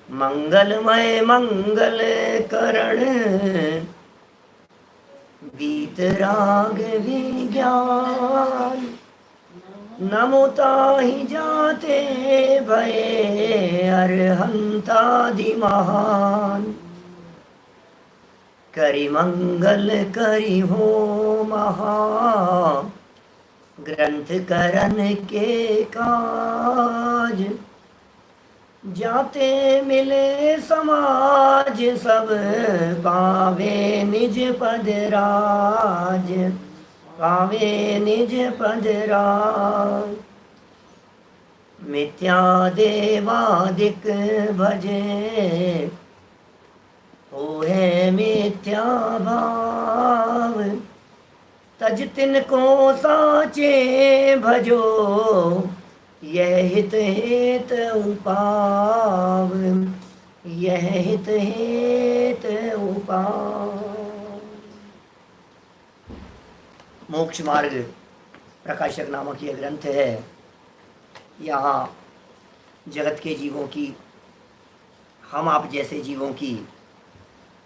मंगलमय मंगल करण वीतराग विज्ञान। नमो ताहि जाते भये अरहंतादि महान। करि मंगल करि हो महा ग्रंथ करन के काज। जाते मिले समाज सब पावे निज पद राज। पावे निज पद राज। मिथ्या देवादिक भजे होए मिथ्या भाव। तज तिनको साचे भजो यह हित हेत उपाव। यह हित हेत उपाव। मोक्ष मार्ग प्रकाशक नामक यह ग्रंथ है। यहाँ जगत के जीवों की, हम आप जैसे जीवों की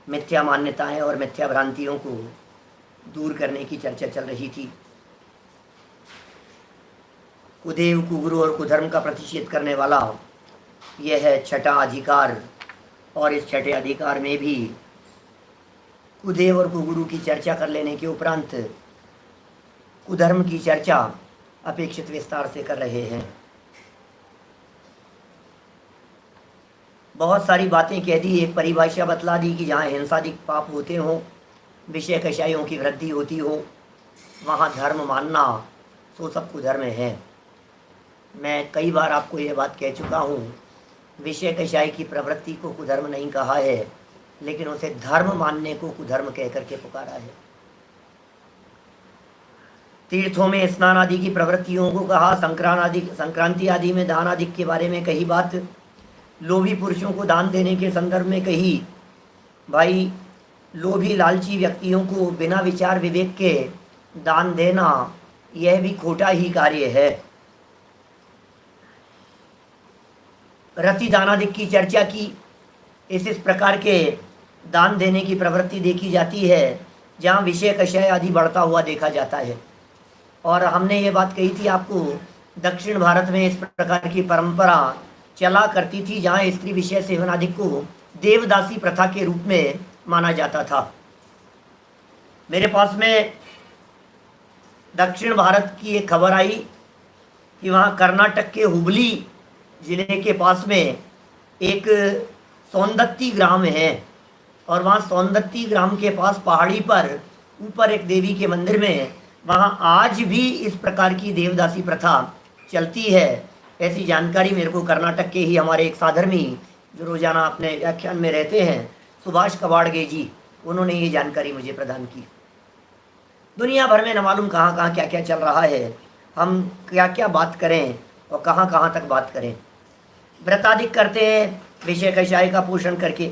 मिथ्या मान्यताएं और मिथ्या भ्रांतियों को दूर करने की चर्चा चल रही थी। कुदेव, कुगुरु और कुधर्म का प्रतिषेध करने वाला यह है छठा अधिकार। और इस छठे अधिकार में भी कुदेव और कुगुरु की चर्चा कर लेने के उपरांत कुधर्म की चर्चा अपेक्षित विस्तार से कर रहे हैं। बहुत सारी बातें कह दी, एक परिभाषा बतला दी कि जहाँ हिंसादिक पाप होते हों, विषय कषायों की वृद्धि होती हो, वहाँ धर्म मानना सो सब कुधर्म है। मैं कई बार आपको ये बात कह चुका हूँ, विषय कषाय की प्रवृत्ति को कुधर्म नहीं कहा है, लेकिन उसे धर्म मानने को कुधर्म कह करके पुकारा है। तीर्थों में स्नान आदि की प्रवृत्तियों को कहा, संक्रांति आदि में दान आदि के बारे में कही बात, लोभी पुरुषों को दान देने के संदर्भ में कही। भाई, लोभी लालची व्यक्तियों को बिना विचार विवेक के दान देना यह भी खोटा ही कार्य है। रति दानादिक की चर्चा की। इस प्रकार के दान देने की प्रवृत्ति देखी जाती है जहाँ विषय कषय आदि बढ़ता हुआ देखा जाता है। और हमने ये बात कही थी आपको, दक्षिण भारत में इस प्रकार की परंपरा चला करती थी जहाँ स्त्री विषय सेवन आदि को देवदासी प्रथा के रूप में माना जाता था। मेरे पास में दक्षिण भारत की एक खबर आई कि वहाँ कर्नाटक के हुबली जिले के पास में एक सौंदत्ती ग्राम है, और वहाँ सौंदत्ती ग्राम के पास पहाड़ी पर ऊपर एक देवी के मंदिर में वहाँ आज भी इस प्रकार की देवदासी प्रथा चलती है। ऐसी जानकारी मेरे को कर्नाटक के ही हमारे एक साधर्मी जो रोजाना अपने व्याख्यान में रहते हैं, सुभाष कबाड़गे जी, उन्होंने ये जानकारी मुझे प्रदान की। दुनिया भर में न मालूम कहाँ कहाँ क्या क्या चल रहा है, हम क्या क्या बात करें और कहाँ कहाँ तक बात करें। व्रताधिक करते हैं विषय कषाय का पोषण करके,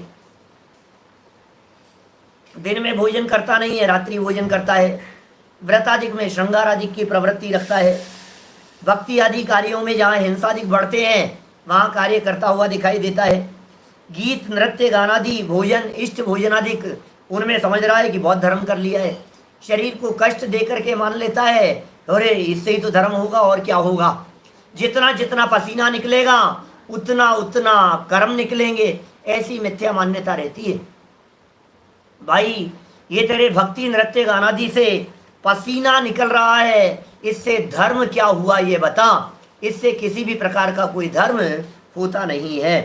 दिन में भोजन करता नहीं है, रात्रि भोजन करता है। व्रताधिक में श्रृंगार आदि की प्रवृत्ति रखता है। भक्ति आदि कार्यों में जहाँ हिंसादिक बढ़ते हैं वहाँ कार्य करता हुआ दिखाई देता है। गीत, नृत्य, गानादि, भोजन, इष्ट भोजनादिक, उनमें समझ रहा है कि बहुत धर्म कर लिया है। शरीर को कष्ट दे करके मान लेता है, अरे इससे ही तो धर्म होगा और क्या होगा। जितना जितना पसीना निकलेगा उतना उतना कर्म निकलेंगे, ऐसी मिथ्या मान्यता रहती है। भाई, ये तेरे भक्ति, नृत्य, गानादि से पसीना निकल रहा है, इससे धर्म क्या हुआ ये बता। इससे किसी भी प्रकार का कोई धर्म होता नहीं है।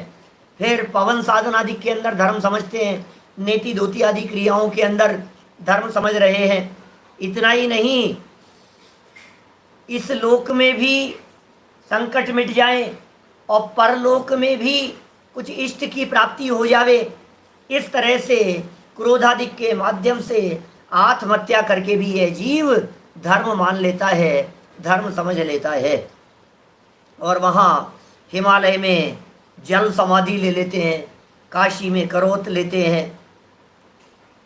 फिर पवन साधन आदि के अंदर धर्म समझते हैं, नेति धोती आदि क्रियाओं के अंदर धर्म समझ रहे हैं। इतना ही नहीं, इस लोक में भी संकट मिट जाए और परलोक में भी कुछ इष्ट की प्राप्ति हो जावे, इस तरह से क्रोधादिक के माध्यम से आत्महत्या करके भी यह जीव धर्म मान लेता है, धर्म समझ लेता है। और वहाँ हिमालय में जल समाधि ले लेते हैं, काशी में करोत लेते हैं,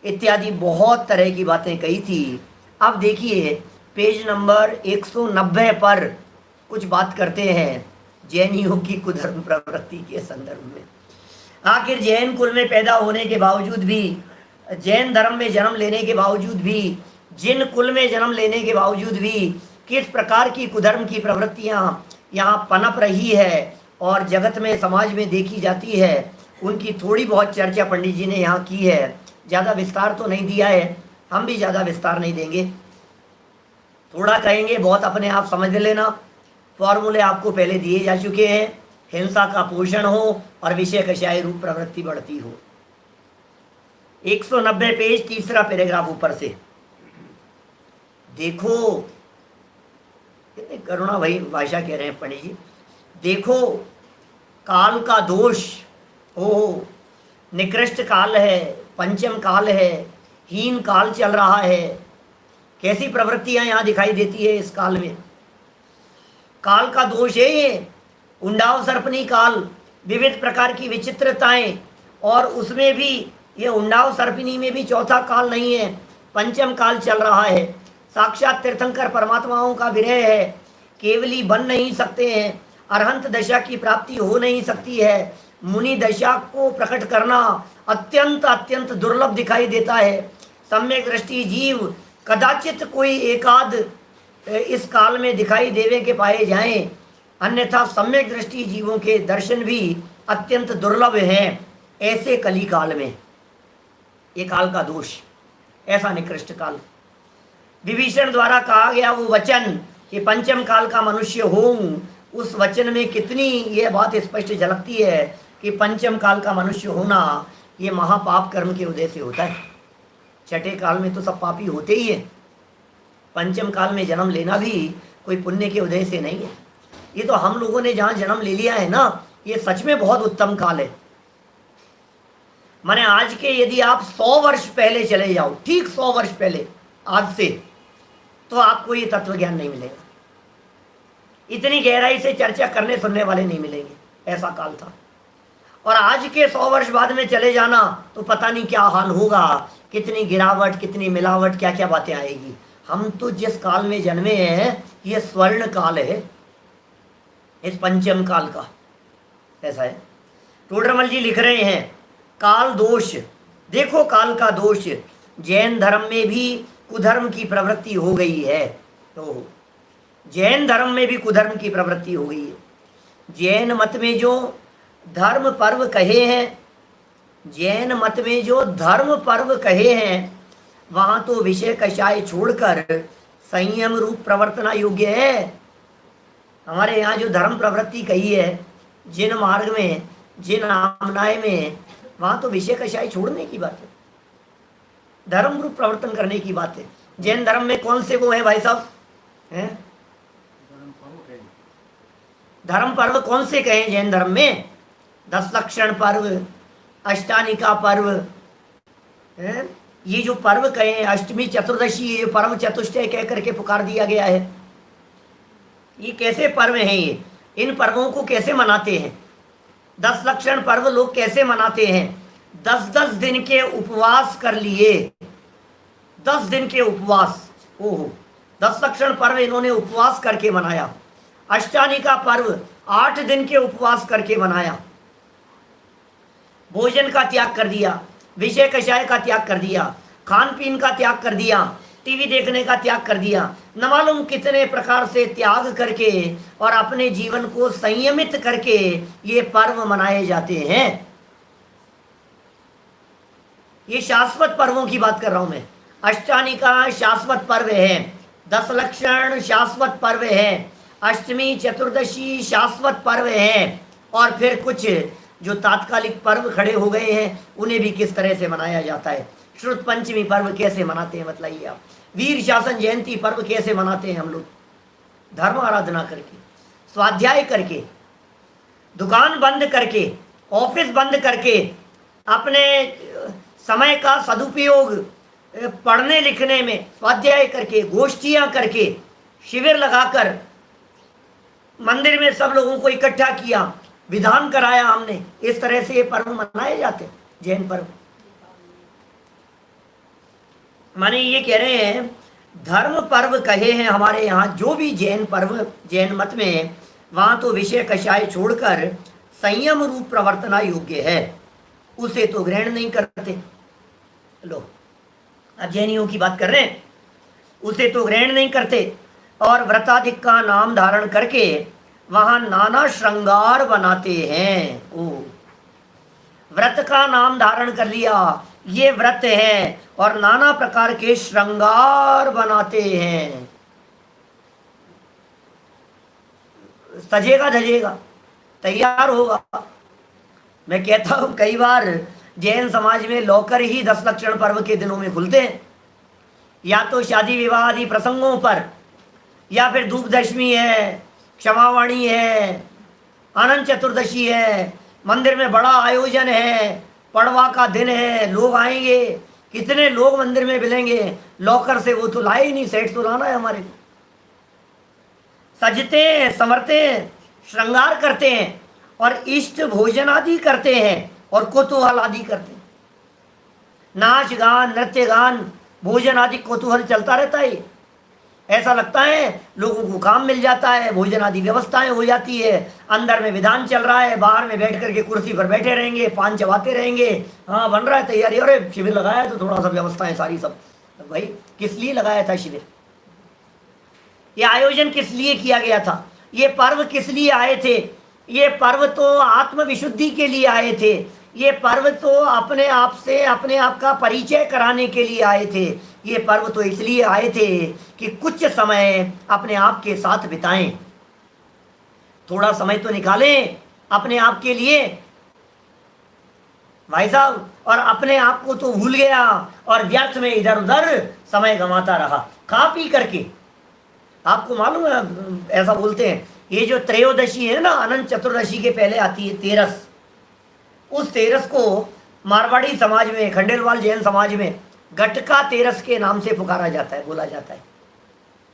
इत्यादि बहुत तरह की बातें कही थी। अब देखिए पेज नंबर 190 पर कुछ बात करते हैं जैनियों की कुधर्म प्रवृत्ति के संदर्भ में। आखिर जैन कुल में पैदा होने के बावजूद भी, जैन धर्म में जन्म लेने के बावजूद भी, जिन कुल में जन्म लेने के बावजूद भी किस प्रकार की कुधर्म की प्रवृत्तियां यहाँ पनप रही है और जगत में, समाज में देखी जाती है, उनकी थोड़ी बहुत चर्चा पंडित जी ने यहाँ की है। ज़्यादा विस्तार तो नहीं दिया है, हम भी ज़्यादा विस्तार नहीं देंगे, थोड़ा कहेंगे, बहुत अपने आप समझ लेना। फॉर्मूले आपको पहले दिए जा चुके हैं। हिंसा का पोषण हो और विषय कषाय रूप प्रवृत्ति बढ़ती हो। 190 पेज, तीसरा पैराग्राफ ऊपर से देखो, कितनी करुणा भाई भाषा कह रहे हैं पंडित जी। देखो, काल का दोष हो, निकृष्ट काल है, पंचम काल है, हीन काल चल रहा है। कैसी प्रवृत्तियां यहाँ दिखाई देती है इस काल में। काल का दोष है ये, उंडाव सर्पनी काल, विविध प्रकार की विचित्रताएं, और उसमें भी ये उंडाव सर्पिनी में भी चौथा काल नहीं है, पंचम काल चल रहा है। साक्षात तीर्थंकर परमात्माओं का विरह है, केवली बन नहीं सकते हैं, अरहंत दशा की प्राप्ति हो नहीं सकती है। मुनि दशा को प्रकट करना अत्यंत अत्यंत दुर्लभ दिखाई देता है। सम्यक दृष्टि जीव कदाचित कोई एकाध इस काल में दिखाई देवे के पाए जाएं, अन्यथा सम्यक दृष्टि जीवों के दर्शन भी अत्यंत दुर्लभ हैं ऐसे कली काल में। ये काल का दोष, ऐसा निकृष्ट काल। विभीषण द्वारा कहा गया वो वचन कि पंचम काल का मनुष्य होऊं, उस वचन में कितनी ये बात स्पष्ट झलकती है कि पंचम काल का मनुष्य होना ये महापाप कर्म के उदय से होता है। छठे काल में तो सब पापी होते ही है, पंचम काल में जन्म लेना भी कोई पुण्य के उदय से नहीं है। ये तो हम लोगों ने जहाँ जन्म ले लिया है ना, ये सच में बहुत उत्तम काल है। माने आज के यदि आप 100 वर्ष पहले चले जाओ, ठीक 100 वर्ष पहले आज से, तो आपको ये तत्व ज्ञान नहीं मिलेगा, इतनी गहराई से चर्चा करने सुनने वाले नहीं मिलेंगे, ऐसा काल था। और आज के 100 वर्ष बाद में चले जाना तो पता नहीं क्या हाल होगा, कितनी गिरावट, कितनी मिलावट, क्या क्या बातें आएगी। हम तो जिस काल में जन्मे हैं ये स्वर्ण काल है, इस पंचम काल का, ऐसा है। टोडरमल जी लिख रहे हैं काल दोष। देखो काल का दोष, जैन धर्म में भी कुधर्म की प्रवृत्ति हो गई है। तो जैन धर्म में भी कुधर्म की प्रवृत्ति हो गई है। जैन मत में जो धर्म पर्व कहे हैं, जैन मत में जो धर्म पर्व कहे हैं, वहाँ तो विषय कषाय छोड़कर संयम रूप प्रवर्तना योग्य है। हमारे यहाँ जो धर्म प्रवृत्ति कही है, जिन मार्ग में, जिन आमनाय में, वहाँ तो विषय कषाय छोड़ने की बात है, धर्म रूप प्रवर्तन करने की बात है। जैन धर्म में कौन से वो है भाई साहब, हैं? धर्म पर्व कौन से कहे जैन धर्म में? 10 लक्षण पर्व, अष्टानिका पर्व, हैं? ये जो पर्व कहे, अष्टमी चतुर्दशी, ये पर्व चतुष्टय कह करके पुकार दिया गया है। ये कैसे पर्व हैं? ये इन पर्वों को कैसे मनाते हैं? 10 लक्षण पर्व लोग कैसे मनाते हैं? 10-10 दिन के उपवास कर लिए, 10 दिन के उपवास। ओहो, 10 लक्षण पर्व इन्होंने उपवास करके मनाया। अष्टानिका पर्व 8 दिन के उपवास करके मनाया। भोजन का त्याग कर दिया, विषय कषाय का त्याग कर दिया, खान पीन का त्याग कर दिया, टीवी देखने का त्याग कर दिया। न मालूम कितने प्रकार से त्याग करके और अपने जीवन को संयमित करके ये पर्व मनाए जाते हैं। ये शाश्वत पर्वों की बात कर रहा हूं मैं। अष्टानिका शाश्वत पर्व है, 10 लक्षण शाश्वत पर्व है, अष्टमी चतुर्दशी शाश्वत पर्व है, और फिर कुछ जो तात्कालिक पर्व खड़े हो गए हैं उन्हें भी किस तरह से मनाया जाता है। श्रुत पंचमी पर्व कैसे मनाते हैं बताइए आप। वीर शासन जयंती पर्व कैसे मनाते हैं हम लोग? धर्म आराधना करके, स्वाध्याय करके, दुकान बंद करके, ऑफिस बंद करके, अपने समय का सदुपयोग पढ़ने लिखने में स्वाध्याय करके, गोष्ठियां करके, शिविर लगाकर मंदिर में सब लोगों को इकट्ठा किया, विधान कराया हमने। इस तरह से ये पर्व मनाए जाते हैं, जैन पर्व। माने ये कह रहे हैं धर्म पर्व कहे हैं हमारे यहाँ जो भी जैन पर्व, जैन मत में, वहाँ तो विषय कषाय छोड़कर संयम रूप प्रवर्तना योग्य है। उसे तो ग्रहण नहीं करते। लो, अब जैनियों की बात कर रहे हैं, उसे तो ग्रहण नहीं करते और व्रताधिक का नाम धारण करके वहां नाना श्रृंगार बनाते हैं। ओ, व्रत का नाम धारण कर लिया, ये व्रत है, और नाना प्रकार के श्रृंगार बनाते हैं। सजेगा धजेगा, तैयार होगा। मैं कहता हूं कई बार जैन समाज में लॉकर ही 10 लक्षण पर्व के दिनों में खुलते हैं, या तो शादी विवाह आदि प्रसंगों पर, या फिर धूप दशमी है, क्षमावाणी है, अनंत चतुर्दशी है, मंदिर में बड़ा आयोजन है, पड़वा का दिन है, लोग आएंगे, कितने लोग मंदिर में मिलेंगे, लॉकर से वो तो लाए ही नहीं, सेठ तो लाना है हमारे को। सजते हैं, संवरते हैं, श्रृंगार करते हैं और इष्ट भोजन आदि करते हैं और कुतूहल आदि करते हैं। नाच गान, नृत्य गान, भोजन आदि कुतूहल चलता रहता है। ऐसा लगता है लोगों को काम मिल जाता है, भोजन आदि व्यवस्थाएं हो जाती है, अंदर में विधान चल रहा है, बाहर में बैठ करके कुर्सी पर बैठे रहेंगे, पान चबाते रहेंगे, हाँ बन रहा है तैयारी, अरे शिविर लगाया तो थोड़ा सा व्यवस्थाएं सारी सब। भाई किस लिए लगाया था शिविर? ये आयोजन किस लिए किया गया था? ये पर्व किस लिए आए थे? ये पर्व तो आत्म विशुद्धि के लिए आए थे। ये पर्व तो अपने आप से अपने आप का परिचय कराने के लिए आए थे। ये पर्व तो इसलिए आए थे कि कुछ समय अपने आप के साथ बिताएं, थोड़ा समय तो निकालें अपने आप के लिए भाई साहब। और अपने आप को तो भूल गया और व्यर्थ में इधर उधर समय गंवाता रहा खा पी करके। आपको मालूम है, ऐसा बोलते हैं, ये जो त्रयोदशी है ना, अनंत चतुर्दशी के पहले आती है तेरस, उस तेरस को मारवाड़ी समाज में, खंडेलवाल जैन समाज में गटका तेरस के नाम से पुकारा जाता है, बोला जाता है।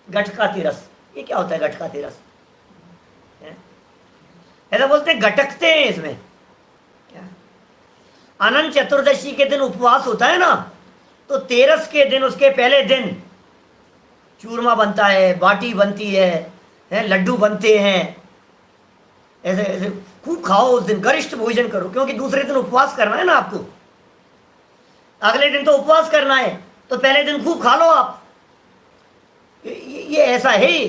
गटका तेरस, ये क्या होता है गटका तेरस? ऐसा बोलते हैं, गटकते हैं इसमें। क्या अनंत चतुर्दशी के दिन उपवास होता है ना, तो तेरस के दिन, उसके पहले दिन चूरमा बनता है, बाटी बनती है, लड्डू बनते हैं, ऐसे ऐसे खूब खाओ उस दिन, गरिष्ठ भोजन करो, क्योंकि दूसरे दिन उपवास करना है ना आपको, अगले दिन तो उपवास करना है, तो पहले दिन खूब खा लो आप। ये ऐसा है,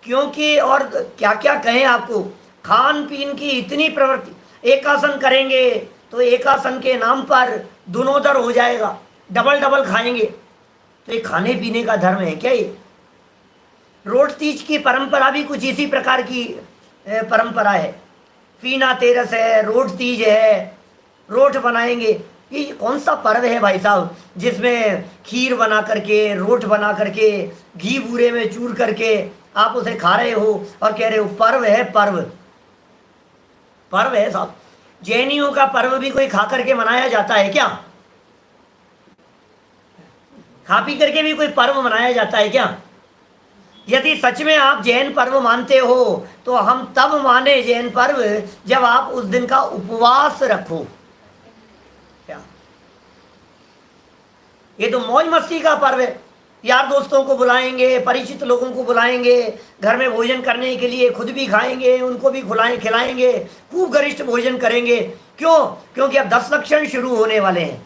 क्योंकि और क्या क्या कहें आपको, खान पीन की इतनी प्रवृत्ति। एकासन करेंगे तो एकासन के नाम पर दुनोदर हो जाएगा, डबल डबल खाएंगे, तो ये खाने पीने का धर्म है क्या? ये रोट तीज की परंपरा भी कुछ इसी प्रकार की परंपरा है। फीना तेरस है, रोट तीज है, रोट बनाएंगे। ये कौन सा पर्व है भाई साहब जिसमें खीर बना करके, रोट बना करके, घी बूरे में चूर करके आप उसे खा रहे हो और कह रहे हो पर्व है? पर्व पर्व है साहब। जैनियों का पर्व भी कोई खा करके मनाया जाता है क्या? खा पी करके भी कोई पर्व मनाया जाता है क्या? यदि सच में आप जैन पर्व मानते हो तो हम तब माने जैन पर्व जब आप उस दिन का उपवास रखो। क्या ये तो मौज मस्ती का पर्व है, यार दोस्तों को बुलाएंगे, परिचित लोगों को बुलाएंगे, घर में भोजन करने के लिए, खुद भी खाएंगे, उनको भी खिलाएंगे, खूब गरिष्ठ भोजन करेंगे। क्यों? क्योंकि अब 10 लक्षण शुरू होने वाले हैं।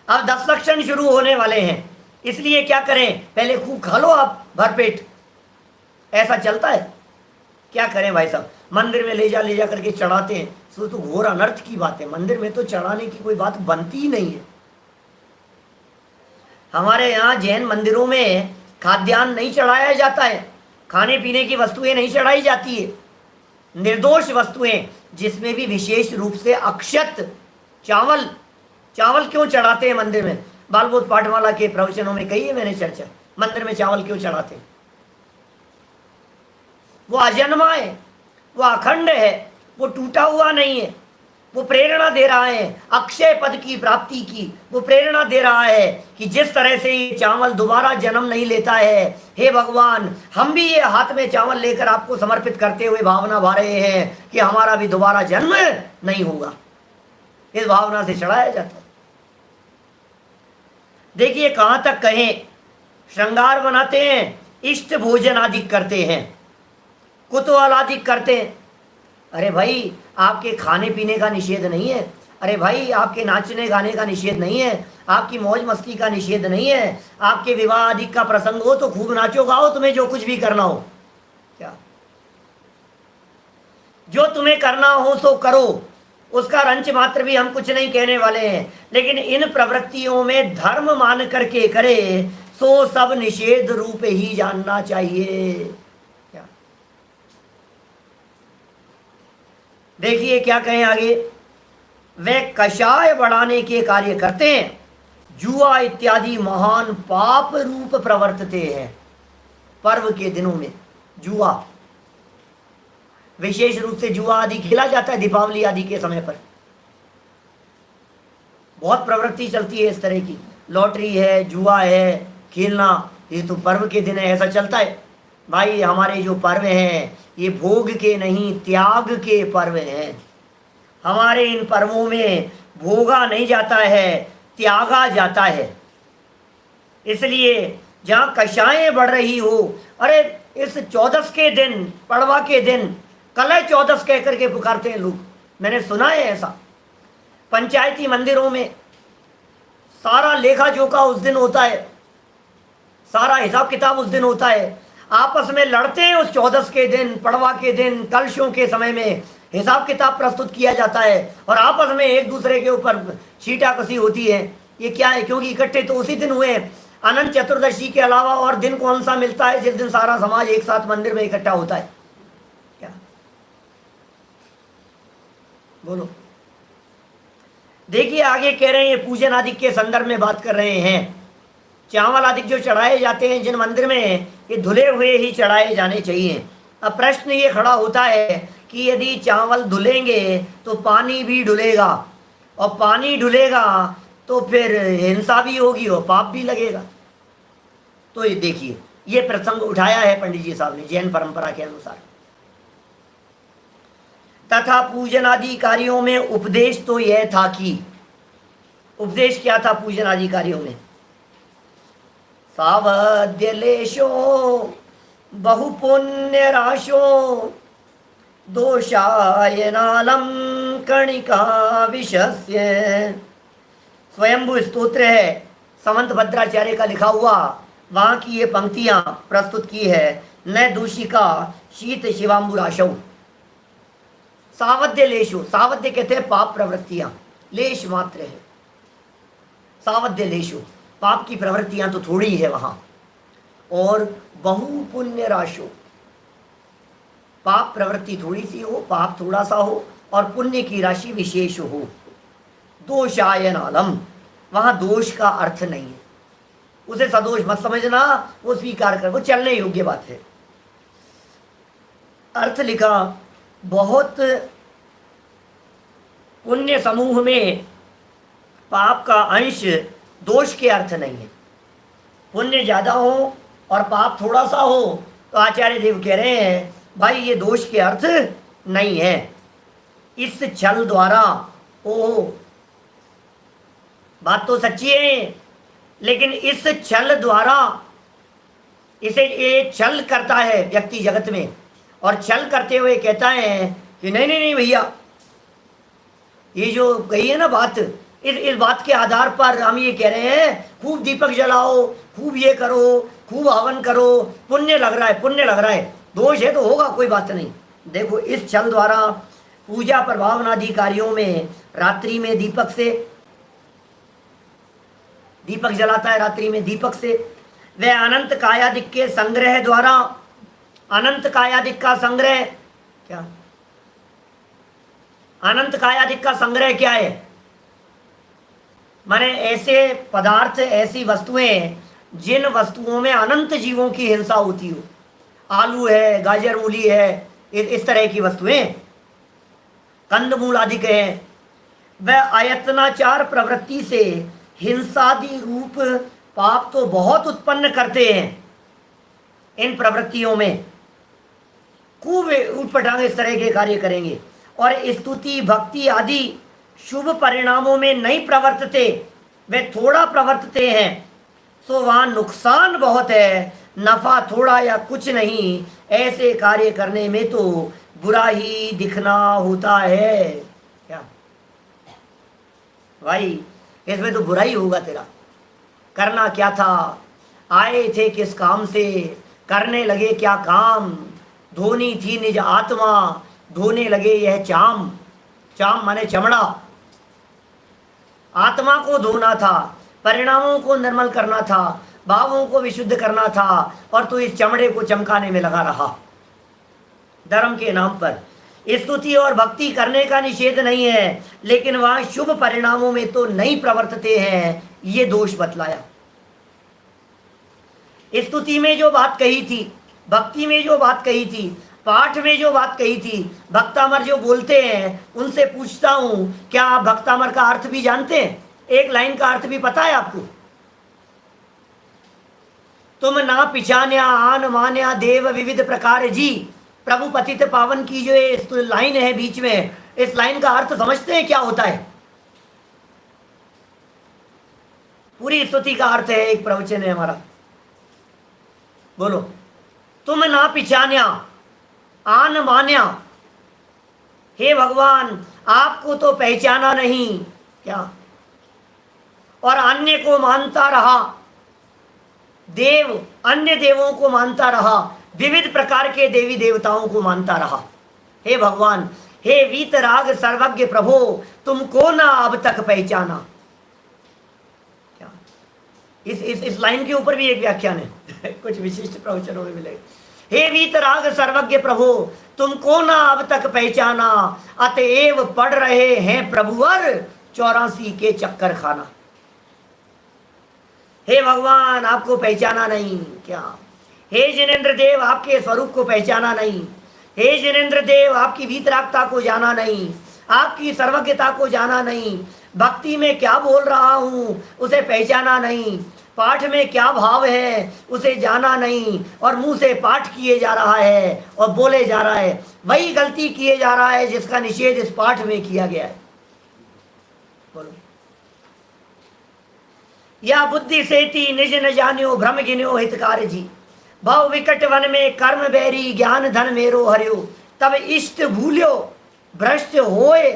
अब 10 लक्षण शुरू होने वाले हैं, इसलिए क्या करें, पहले खूब खा लो आप भरपेट। ऐसा चलता है, क्या करें भाई साहब। मंदिर में ले जा करके चढ़ाते हैं, सो तो घोर अनर्थ की बात है। मंदिर में तो चढ़ाने की कोई बात बनती ही नहीं है। हमारे यहाँ जैन मंदिरों में खाद्यान्न नहीं चढ़ाया जाता है, खाने पीने की वस्तुएं नहीं चढ़ाई जाती है, निर्दोष वस्तुएं, जिसमें भी विशेष रूप से अक्षत चावल। चावल क्यों चढ़ाते हैं मंदिर में? बालबोध पाठमाला के प्रवचनों में कही है मैंने चर्चा। मंदिर में चावल क्यों चढ़ाते? वो अजन्मा है, वो अखंड है, वो टूटा हुआ नहीं है। वो प्रेरणा दे रहा है अक्षय पद की प्राप्ति की। वो प्रेरणा दे रहा है कि जिस तरह से ये चावल दोबारा जन्म नहीं लेता है, हे भगवान, हम भी ये हाथ में चावल लेकर आपको समर्पित करते हुए भावना भा रहे हैं कि हमारा भी दोबारा जन्म नहीं होगा। इस भावना से चढ़ाया जाता है। देखिए कहां तक कहें, श्रृंगार बनाते हैं, इष्ट भोजन आदि करते हैं, कुतूहल आदि करते हैं, अरे भाई आपके खाने पीने का निषेध नहीं है, अरे भाई आपके नाचने गाने का निषेध नहीं है, आपकी मौज मस्ती का निषेध नहीं है, आपके विवाह आदि का प्रसंग हो तो खूब नाचो गाओ, तुम्हें जो कुछ भी करना हो, क्या जो तुम्हें करना हो सो करो, उसका रंच मात्र भी हम कुछ नहीं कहने वाले हैं, लेकिन इन प्रवृत्तियों में धर्म मान करके करे सो सब निषेध रूप ही जानना चाहिए। क्या देखिए क्या कहें आगे, वे कषाय बढ़ाने के कार्य करते हैं, जुआ इत्यादि महान पाप रूप प्रवर्तते हैं। पर्व के दिनों में जुआ, विशेष रूप से जुआ आदि खेला जाता है दीपावली आदि के समय पर, बहुत प्रवृत्ति चलती है इस तरह की, लॉटरी है, जुआ है, खेलना, ये तो पर्व के दिन है, ऐसा चलता है। भाई हमारे जो पर्व हैं ये भोग के नहीं त्याग के पर्व हैं, हमारे इन पर्वों में भोगा नहीं जाता है, त्यागा जाता है। इसलिए जहाँ कषायें बढ़ रही हो, अरे इस चौदस के दिन, पड़वा के दिन कलह चौदस कह करके पुकारते हैं लोग, मैंने सुना है ऐसा। पंचायती मंदिरों में सारा लेखा जोखा उस दिन होता है, सारा हिसाब किताब उस दिन होता है, आपस में लड़ते हैं उस चौदस के दिन, पड़वा के दिन, कलशों के समय में हिसाब किताब प्रस्तुत किया जाता है और आपस में एक दूसरे के ऊपर छींटाकसी होती है। ये क्या है, क्योंकि इकट्ठे तो उसी दिन हुए हैं। अनंत चतुर्दशी के अलावा और दिन कौन सा मिलता है जिस दिन सारा समाज एक साथ मंदिर में इकट्ठा होता है? क्या बोलो। देखिए आगे कह रहे हैं, ये पूजन आदि के संदर्भ में बात कर रहे हैं। चावल आदि जो चढ़ाए जाते हैं जिन मंदिर में, ये धुले हुए ही चढ़ाए जाने चाहिए। अब प्रश्न ये खड़ा होता है कि यदि चावल धुलेंगे तो पानी भी धुलेगा, और पानी धुलेगा तो फिर हिंसा भी होगी और पाप भी लगेगा। तो ये देखिए ये प्रसंग उठाया है पंडित जी साहब ने जैन परंपरा के अनुसार। तथा पूजन आदि कार्यों में उपदेश तो यह था कि, उपदेश क्या था पूजन आदि कार्यों में? सावध्यलेशो बहुपुण्य राशो दोषायनालम कणिका विषस्य। स्वयंभू स्तोत्र है, समंत भद्राचार्य का लिखा हुआ, वहां की ये पंक्तियां प्रस्तुत की है। न दूषिका शीत शिवाम्बु राशौ। सावध्य लेशो, सावध्य कहते हैं पाप प्रवृत्तियां, लेश मात्र है सावध्य लेशो, पाप की प्रवृत्तियां तो थोड़ी है वहां। और बहु पुण्य राशो, पाप प्रवृत्ति थोड़ी सी हो, पाप थोड़ा सा हो, और पुण्य की राशि विशेष हो। दोषायन आलम, वहां दोष का अर्थ नहीं है, उसे सदोष मत समझना, वो स्वीकार कर, वो चलने योग्य बात है। अर्थ लिखा, बहुत पुण्य समूह में पाप का अंश दोष के अर्थ नहीं है। पुण्य ज्यादा हो और पाप थोड़ा सा हो तो आचार्य देव कह रहे हैं भाई ये दोष के अर्थ नहीं है। इस छल द्वारा, ओ बात तो सच्ची है, लेकिन इस छल द्वारा, इसे ये छल करता है व्यक्ति जगत में, और छल करते हुए कहता है कि नहीं नहीं नहीं भैया, ये जो कही है ना बात, इस बात के आधार पर हम ये कह रहे हैं खूब दीपक जलाओ, खूब ये करो, खूब हवन करो, पुण्य लग रहा है, पुण्य लग रहा है। दोष है तो होगा, कोई बात नहीं। देखो इस छल द्वारा पूजा प्रभावनादि कार्यों में, रात्रि में दीपक से, दीपक जलाता है रात्रि में दीपक से, वह अनंत कायादिक के संग्रह द्वारा, अनंत कायादिक का संग्रह क्या, अनंत कायादिक का संग्रह क्या है? माने ऐसे पदार्थ, ऐसी वस्तुएं जिन वस्तुओं में अनंत जीवों की हिंसा होती हो, आलू है, गाजर मूली है, इस तरह की वस्तुएं, कंदमूल आदि के हैं, वह आयतनाचार प्रवृत्ति से हिंसादि रूप पाप तो बहुत उत्पन्न करते हैं। इन प्रवृत्तियों में खूब उठपटांग इस तरह के कार्य करेंगे, और स्तुति भक्ति आदि शुभ परिणामों में नहीं प्रवर्तते, वे थोड़ा प्रवर्तते हैं, सो वहाँ नुकसान बहुत है, नफा थोड़ा या कुछ नहीं। ऐसे कार्य करने में तो बुरा ही दिखना होता है। क्या भाई, इसमें तो बुरा ही होगा तेरा। करना क्या था, आए थे किस काम से, करने लगे क्या काम। धोनी थी निज आत्मा, धोने लगे यह चाम। चाम माने चमड़ा। आत्मा को धोना था, परिणामों को निर्मल करना था, भावों को विशुद्ध करना था, और तू इस चमड़े को चमकाने में लगा रहा। धर्म के नाम पर स्तुति और भक्ति करने का निषेध नहीं है, लेकिन वहां शुभ परिणामों में तो नहीं प्रवर्तते हैं, ये दोष बतलाया। स्तुति में जो बात कही थी, भक्ति में जो बात कही थी, पाठ में जो बात कही थी, भक्तामर जो बोलते हैं उनसे पूछता हूं, क्या आप भक्तामर का अर्थ भी जानते हैं? एक लाइन का अर्थ भी पता है आपको? तुम ना पिछान्या आन मान्या देव विविध प्रकार जी। प्रभु पतित पावन की जो ये लाइन है बीच में, इस लाइन का अर्थ समझते हैं क्या होता है? पूरी स्तुति का अर्थ है, एक प्रवचन है हमारा। बोलो, तुम ना पिछान्या आन मान्या। हे भगवान, आपको तो पहचाना नहीं क्या, और अन्य को मानता रहा। देव, अन्य देवों को मानता रहा, विविध प्रकार के देवी देवताओं को मानता रहा। हे भगवान, हे वीतराग सर्वज्ञ प्रभो, तुमको ना अब तक पहचाना। क्या इस लाइन के ऊपर भी एक व्याख्यान है कुछ विशिष्ट प्रवचनों में मिलेगा। हे वीतराग सर्वज्ञ प्रभो, तुमको ना अब तक पहचाना, अतएव पढ़ रहे हैं प्रभुवर 84 के चक्कर खाना। हे भगवान, आपको पहचाना नहीं क्या? हे जिनेन्द्र देव, आपके स्वरूप को पहचाना नहीं। हे जिनेन्द्र देव, आपकी वीतरागता को जाना नहीं, आपकी सर्वज्ञता को जाना नहीं। भक्ति में क्या बोल रहा हूँ उसे पहचाना नहीं, पाठ में क्या भाव है उसे जाना नहीं, और मुंह से पाठ किए जा रहा है और बोले जा रहा है। वही गलती किए जा रहा है जिसका निषेध इस पाठ में किया गया है। बोलो, या बुद्धि सेती निज न जान्यो, भ्रम गिन्यो हितकार जी। भव विकट वन में कर्म बैरी, ज्ञान धन मेरो हरियो। तब इष्ट भूल्यो, भ्रष्ट होए,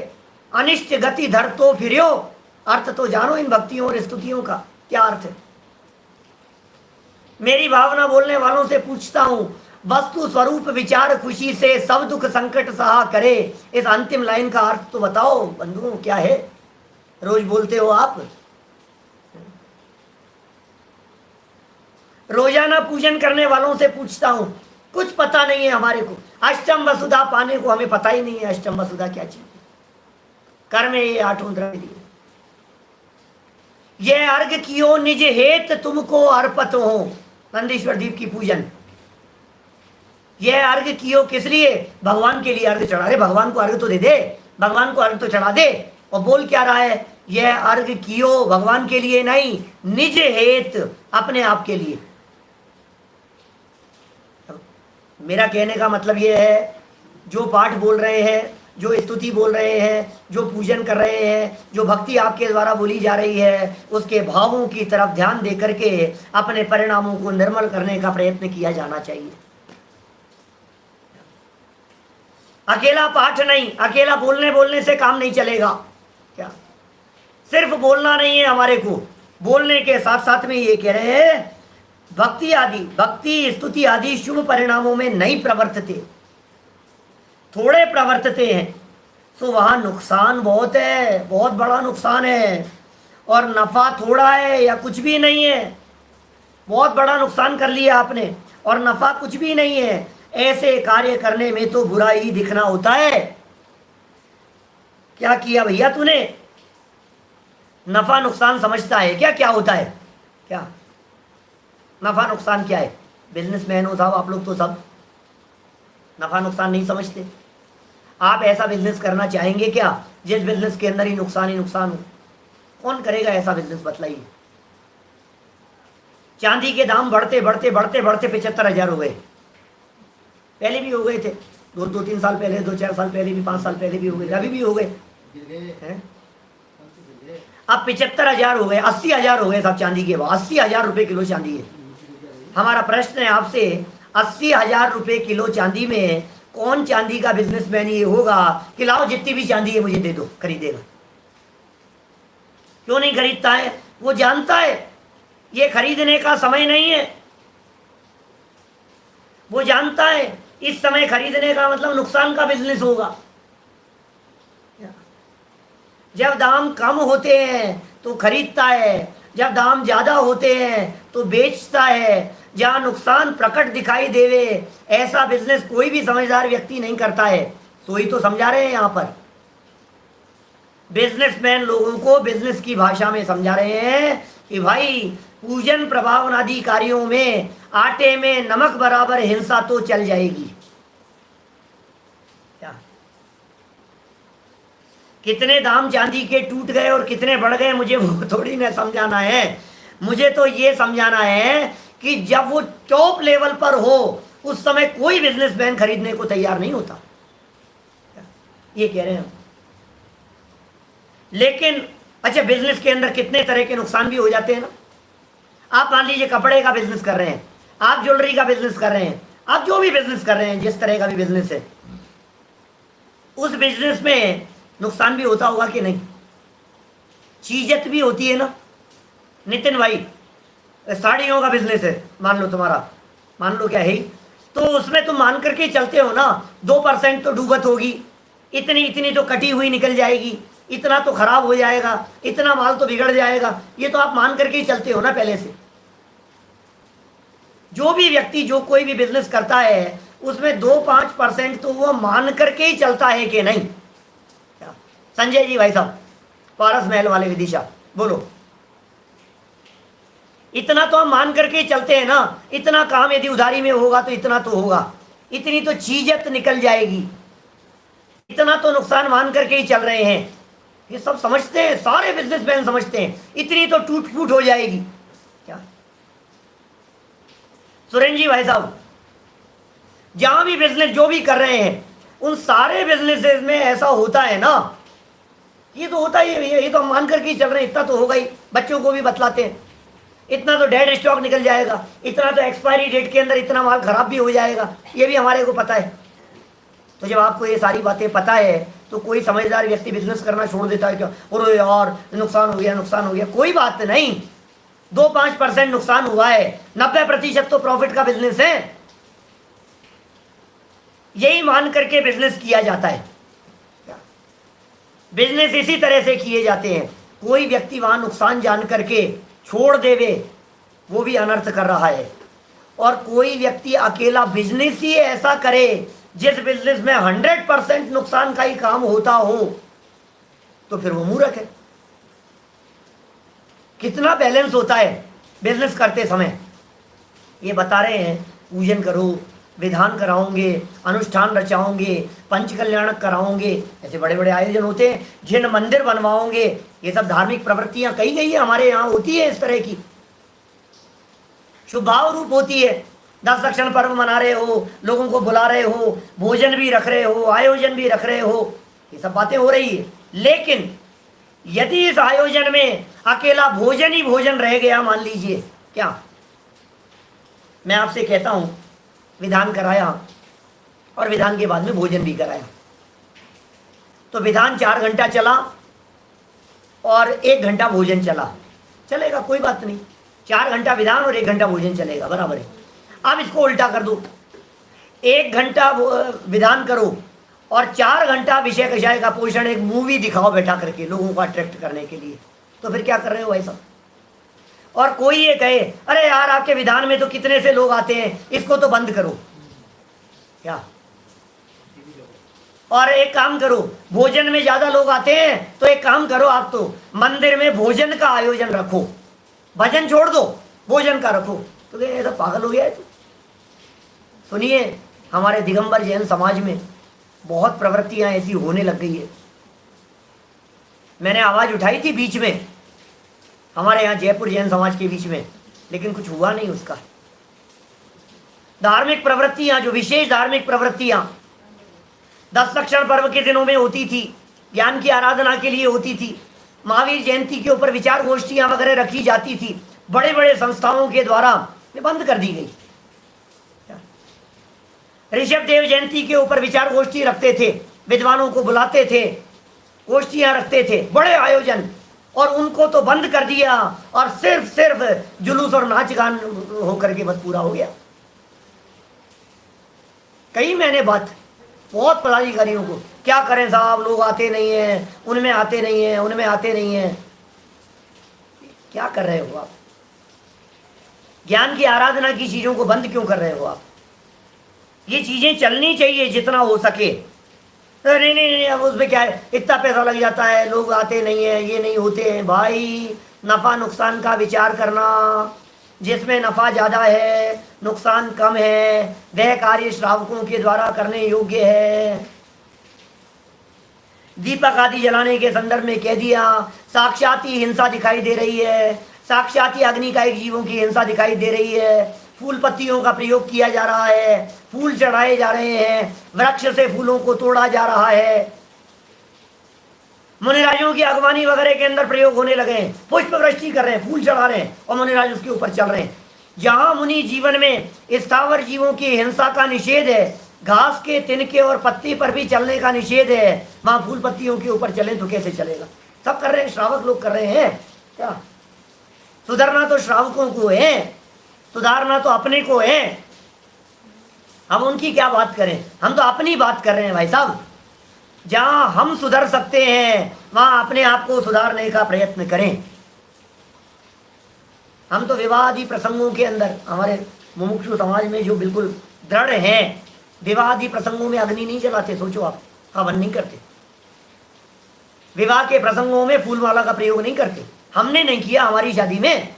अनिष्ट गति धर तो फिर्यो। अर्थ तो जानो इन भक्तियों और स्तुतियों का क्या अर्थ है। मेरी भावना बोलने वालों से पूछता हूं, वस्तु स्वरूप विचार खुशी से सब दुख संकट सहा करे। इस अंतिम लाइन का अर्थ तो बताओ बंधुओं, क्या है? रोज बोलते हो आप, रोजाना पूजन करने वालों से पूछता हूं, कुछ पता नहीं है हमारे को। अष्टम वसुधा पाने को हमें पता ही नहीं है अष्टम वसुधा क्या चीज। कर्म ये 8 द्रव्य दिए, ये अर्घ कियो निज हेत तुमको अर्पत हो। नंदीश्वर दीप की पूजन, यह अर्घ कियो किस लिए? भगवान के लिए अर्घ चढ़ा दे। भगवान को अर्घ तो दे दे, भगवान को अर्घ तो चढ़ा दे। और बोल क्या रहा है? यह अर्घ कियो भगवान के लिए नहीं, निज हेत, अपने आप के लिए। मेरा कहने का मतलब यह है, जो पाठ बोल रहे हैं, जो स्तुति बोल रहे हैं, जो पूजन कर रहे हैं, जो भक्ति आपके द्वारा बोली जा रही है, उसके भावों की तरफ ध्यान दे करके अपने परिणामों को निर्मल करने का प्रयत्न किया जाना चाहिए। अकेला पाठ नहीं, अकेला बोलने से काम नहीं चलेगा। क्या सिर्फ बोलना नहीं है हमारे को, बोलने के साथ साथ में ये कह रहे हैं, भक्ति आदि, भक्ति स्तुति आदि शुभ परिणामों में नहीं प्रवर्तते, थोड़े प्रवर्तते हैं, तो वहां नुकसान बहुत है, बहुत बड़ा नुकसान है। और नफा थोड़ा है या कुछ भी नहीं है, बहुत बड़ा नुकसान कर लिया आपने, और नफा कुछ भी नहीं है। ऐसे कार्य करने में तो बुरा ही दिखना होता है। क्या किया भैया तूने? नफा नुकसान समझता है क्या? क्या होता है? क्या नफा नुकसान क्या है? बिजनेसमैन हो साहब आप लोग तो सब नफा नुकसान नहीं समझते। आप ऐसा बिजनेस करना चाहेंगे क्या जिस बिजनेस के अंदर ही नुकसान हो? कौन करेगा ऐसा बिजनेस, बताइए। चांदी के दाम बढ़ते बढ़ते बढ़ते बढ़ते 75,000 हो गए। पहले भी हो गए थे, 2-3 साल पहले, 2-4 साल पहले भी, 5 साल पहले भी हो गए, अभी भी हो गए हैं। अब 75,000 हो गए, 80,000 हो गए साहब चांदी के भाव। 80,000 रुपये किलो चांदी है। हमारा प्रश्न है आपसे, 80,000 रुपये किलो चांदी में कौन चांदी का बिजनेसमैन ये होगा कि लाओ जितनी भी चांदी है मुझे दे दो, खरीदेगा? क्यों नहीं खरीदता है? वो जानता है ये खरीदने का समय नहीं है। वो जानता है इस समय खरीदने का मतलब नुकसान का बिजनेस होगा। जब दाम कम होते हैं तो खरीदता है, जब दाम ज्यादा होते हैं तो बेचता है। जहां नुकसान प्रकट दिखाई देवे ऐसा बिजनेस कोई भी समझदार व्यक्ति नहीं करता है। तो ही तो समझा रहे हैं यहां पर बिजनेसमैन लोगों को बिजनेस की भाषा में समझा रहे हैं कि भाई पूजन प्रभावन आदि कार्यों में आटे में नमक बराबर हिंसा तो चल जाएगी। क्या कितने दाम चांदी के टूट गए और कितने बढ़ गए मुझे वो थोड़ी ना समझाना है। मुझे तो ये समझाना है कि जब वो टॉप लेवल पर हो उस समय कोई बिजनेसमैन खरीदने को तैयार नहीं होता, ये कह रहे हैं। लेकिन अच्छा, बिजनेस के अंदर कितने तरह के नुकसान भी हो जाते हैं ना। आप मान लीजिए कपड़े का बिजनेस कर रहे हैं, आप ज्वेलरी का बिजनेस कर रहे हैं, आप जो भी बिजनेस कर रहे हैं, जिस तरह का भी बिजनेस है, उस बिजनेस में नुकसान भी होता होगा कि नहीं? चीजत भी होती है ना। नितिन भाई, साड़ियों का बिजनेस है मान लो तुम्हारा, मान लो क्या है, तो उसमें तुम मान करके चलते हो ना 2% तो डूबत होगी, इतनी इतनी तो कटी हुई निकल जाएगी, इतना तो खराब हो जाएगा, इतना माल तो बिगड़ जाएगा। ये तो आप मान करके ही चलते हो ना पहले से। जो भी व्यक्ति जो कोई भी बिजनेस करता है उसमें 2-5% तो वो मान करके ही चलता है कि नहीं? संजय जी भाई साहब, पारस महल वाले विदिशा, बोलो। इतना तो हम मान करके ही चलते हैं ना, इतना काम यदि उधारी में होगा तो इतना तो होगा, इतनी तो चीजत निकल जाएगी, इतना तो नुकसान मान करके ही चल रहे हैं। ये सब समझते हैं, सारे बिजनेसमैन समझते हैं, इतनी तो टूट फूट हो जाएगी। क्या सुरेंद्र जी भाई साहब, जहां भी बिजनेस जो भी कर रहे हैं उन सारे बिजनेसेस में ऐसा होता है ना, ये तो होता ही है, ये तो हम मान करके ही चल रहे हैं, इतना तो होगा ही। बच्चों को भी बतलाते हैं इतना तो डेड स्टॉक निकल जाएगा, इतना तो एक्सपायरी डेट के अंदर इतना माल खराब भी हो जाएगा, ये भी हमारे को पता है। तो जब आपको ये सारी बातें पता है तो कोई समझदार व्यक्ति बिजनेस करना छोड़ देता है क्या? अरे यार नुकसान हो गया, नुकसान हो गया। कोई बात नहीं, 2-5% नुकसान हुआ है, 90% तो प्रॉफिट का बिजनेस है। यही मान करके बिजनेस किया जाता है। बिजनेस इसी तरह से किए जाते हैं। कोई व्यक्ति वहां नुकसान जान करके छोड़ देवे वो भी अनर्थ कर रहा है, और कोई व्यक्ति अकेला बिजनेस ही ऐसा करे जिस बिजनेस में 100% नुकसान का ही काम होता हो तो फिर वो मूर्ख है। कितना बैलेंस होता है बिजनेस करते समय, ये बता रहे हैं। पूजन करो, विधान कराओगे, अनुष्ठान रचाओगे, पंच कल्याणक कराओगे, ऐसे बड़े बड़े आयोजन होते हैं, जिन मंदिर बनवाओगे, ये सब धार्मिक प्रवृत्तियां कही गई है हमारे यहाँ होती है। इस तरह की शुभ भाव रूप होती है। 10 लक्षण पर्व मना रहे हो, लोगों को बुला रहे हो, भोजन भी रख रहे हो, आयोजन भी रख रहे हो, ये सब बातें हो रही है। लेकिन यदि इस आयोजन में अकेला भोजन ही भोजन रह गया, मान लीजिए, क्या मैं आपसे कहता हूं विधान कराया और विधान के बाद में भोजन भी कराया, तो विधान 4 घंटा चला और 1 घंटा भोजन चला, चलेगा, कोई बात नहीं। 4 घंटा विधान और 1 घंटा भोजन चलेगा, बराबर है। अब इसको उल्टा कर दो, 1 घंटा विधान करो और 4 घंटा विषय कषाय का पोषण, एक मूवी दिखाओ बैठा करके लोगों को अट्रैक्ट करने के लिए, तो फिर क्या कर रहे हो भाई साहब? और कोई ये कहे अरे यार आपके विधान में तो कितने से लोग आते हैं, इसको तो बंद करो, क्या? और एक काम करो, भोजन में ज्यादा लोग आते हैं तो एक काम करो, आप तो मंदिर में भोजन का आयोजन रखो, भजन छोड़ दो, भोजन का रखो। तो ऐसा पागल हो गया है? तो सुनिए, हमारे दिगंबर जैन समाज में बहुत प्रवृत्तियां ऐसी होने लग गई है। मैंने आवाज उठाई थी बीच में हमारे यहाँ जयपुर जैन समाज के बीच में, लेकिन कुछ हुआ नहीं उसका। धार्मिक प्रवृत्तियां, जो विशेष धार्मिक प्रवृत्तियां 10 लक्षण पर्व के दिनों में होती थी, ज्ञान की आराधना के लिए होती थी, महावीर जयंती के ऊपर विचार गोष्ठियां वगैरह रखी जाती थी, बड़े बड़े संस्थाओं के द्वारा ये बंद कर दी गई। ऋषभ देव जयंती के ऊपर विचार गोष्ठी रखते थे, विद्वानों को बुलाते थे, गोष्ठियां रखते थे, बड़े आयोजन, और उनको तो बंद कर दिया और सिर्फ जुलूस और नाच गान होकर के बस पूरा हो गया। कई मैंने बात बहुत पदाधिकारियों को, क्या करें साहब, लोग आते नहीं हैं, उनमें आते नहीं हैं, उनमें आते नहीं हैं। क्या कर रहे हो आप? ज्ञान की आराधना की चीजों को बंद क्यों कर रहे हो आप? ये चीजें चलनी चाहिए जितना हो सके। नहीं नहीं नहीं, अब उसमें क्या है, इतना पैसा लग जाता है, लोग आते नहीं है, ये नहीं होते हैं। भाई नफा नुकसान का विचार करना, जिसमें नफा ज्यादा है नुकसान कम है, वह कार्य श्रावकों के द्वारा करने योग्य है। दीपक आदि जलाने के संदर्भ में कह दिया, साक्षात ही हिंसा दिखाई दे रही है, साक्षात ही अग्निकायिक जीवों की हिंसा दिखाई दे रही है। फूल पत्तियों का प्रयोग किया जा रहा है, फूल चढ़ाए जा रहे हैं, वृक्ष से फूलों को तोड़ा जा रहा है, मुनिराजों की अगवानी वगैरह के अंदर प्रयोग होने लगे हैं, पुष्प वृष्टि कर रहे हैं, फूल चढ़ा रहे हैं और मुनिराज उसके ऊपर चल रहे हैं। जहां मुनि जीवन में स्थावर जीवों की हिंसा का निषेध है, घास के तिनके और पत्ती पर भी चलने का निषेध है, वहां फूल पत्तियों के ऊपर चले तो कैसे चलेगा? सब कर रहे हैं, श्रावक लोग कर रहे हैं। क्या सुधरना तो श्रावकों को है, सुधारना तो अपने को है। हम उनकी क्या बात करें, हम तो अपनी बात कर रहे हैं भाई साहब। जहां हम सुधर सकते हैं वहां अपने आप को सुधारने का प्रयत्न करें। हम तो विवाह आदि प्रसंगों के अंदर, हमारे मुमुक्षु समाज में जो बिल्कुल दृढ़ हैं, विवाह आदि प्रसंगों में अग्नि नहीं जलाते। सोचो आप, हवन नहीं करते, विवाह के प्रसंगों में फूलमाला का प्रयोग नहीं करते। हमने नहीं किया, हमारी शादी में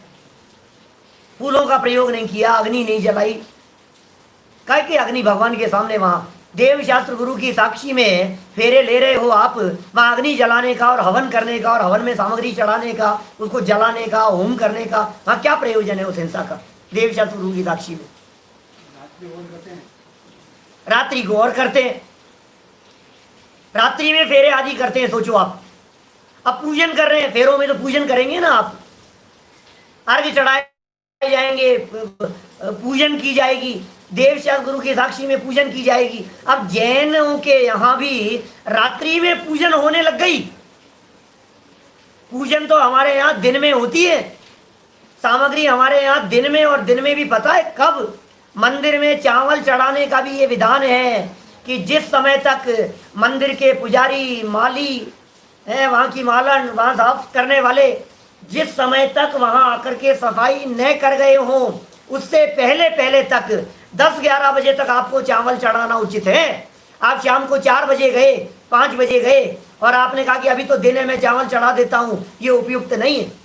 फूलों का प्रयोग नहीं किया, अग्नि नहीं जलाई। काहे कि अग्नि भगवान के सामने, वहां देव शास्त्र गुरु की साक्षी में फेरे ले रहे हो आप, वहां अग्नि जलाने का और हवन करने का और हवन में सामग्री चढ़ाने का, उसको जलाने का, होम करने का, वहां क्या प्रयोजन है उस हिंसा का? देव शास्त्र गुरु की साक्षी में रात्रि को और करते हैं, रात्रि में फेरे आदि करते हैं। सोचो आप, अब पूजन कर रहे हैं, फेरों में तो पूजन करेंगे ना आप, अर्घ्य चढ़ाए जाएंगे, पूजन की जाएगी, देव शास्त्र गुरु की साक्षी में पूजन की जाएगी। अब जैनों के यहाँ भी रात्रि में पूजन होने लग गई। पूजन तो हमारे यहाँ दिन में होती है, सामग्री हमारे यहाँ दिन में, और दिन में भी पता है कब? मंदिर में चावल चढ़ाने का भी ये विधान है कि जिस समय तक मंदिर के पुजारी, माली है, वहाँ की मालन, वहाँ साफ करने वाले, जिस समय तक वहां आकर के सफाई न कर गए हों, उससे पहले तक 10-11 बजे तक आपको चावल चढ़ाना उचित है। आप शाम को 4 बजे गए, 5 बजे गए और आपने कहा कि अभी तो दिन है, मैं चावल चढ़ा देता हूं, ये उपयुक्त नहीं है।